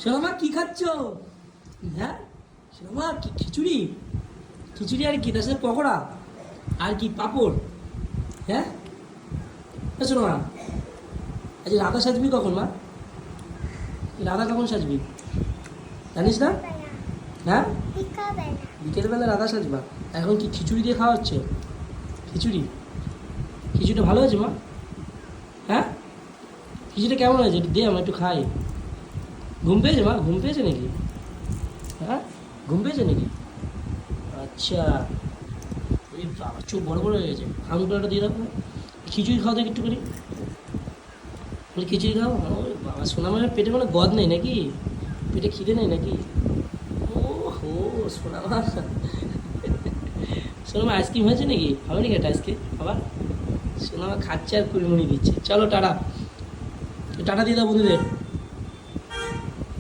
সোনামা কি খাচ্ছ? হ্যাঁ সোনামা কি খিচুড়ি? খিচুড়ি আর কি তার সাথে পকোড়া আর কি পাঁপড়? হ্যাঁ সোনামা আজ রাধা সাজবি কখন মা? রাধা কখন সাজবি জানিস না? হ্যাঁ বিকেলবেলা রাধা সাজবা। এখন কি খিচুড়ি দিয়ে খাওয়া হচ্ছে? খিচুড়ি খিচুড়িটা ভালো হয়েছে মা? হ্যাঁ খিচুড়িটা কেমন হয়েছে একটু দে আমার একটু খাই। ঘুম পেয়েছে মা? ঘুম পেয়েছে নাকি? হ্যাঁ ঘুম পেয়েছে নাকি? আচ্ছা এই বাবা চোখ বড় বড় হয়ে গেছে। আঙুলটা দিয়ে দাও। খিচুড়ি খাওয়া দেখি একটু করি। বলি খিচুড়ি খাও। ওই বাবা সোনা মায়ের পেটে মানে গদ নেই নাকি? পেটে খিদে নেই নাকি? ও হো সোনা মা সোনা মা আইসক্রিম হয়েছে নাকি? হবে নাকি একটা আইসক্রিম বাবা? সোনা মা খাচ্ছে আর কুড়িমুড়ি দিচ্ছে। চলো টাটা, টাটা দিয়ে দাও বন্ধুদের।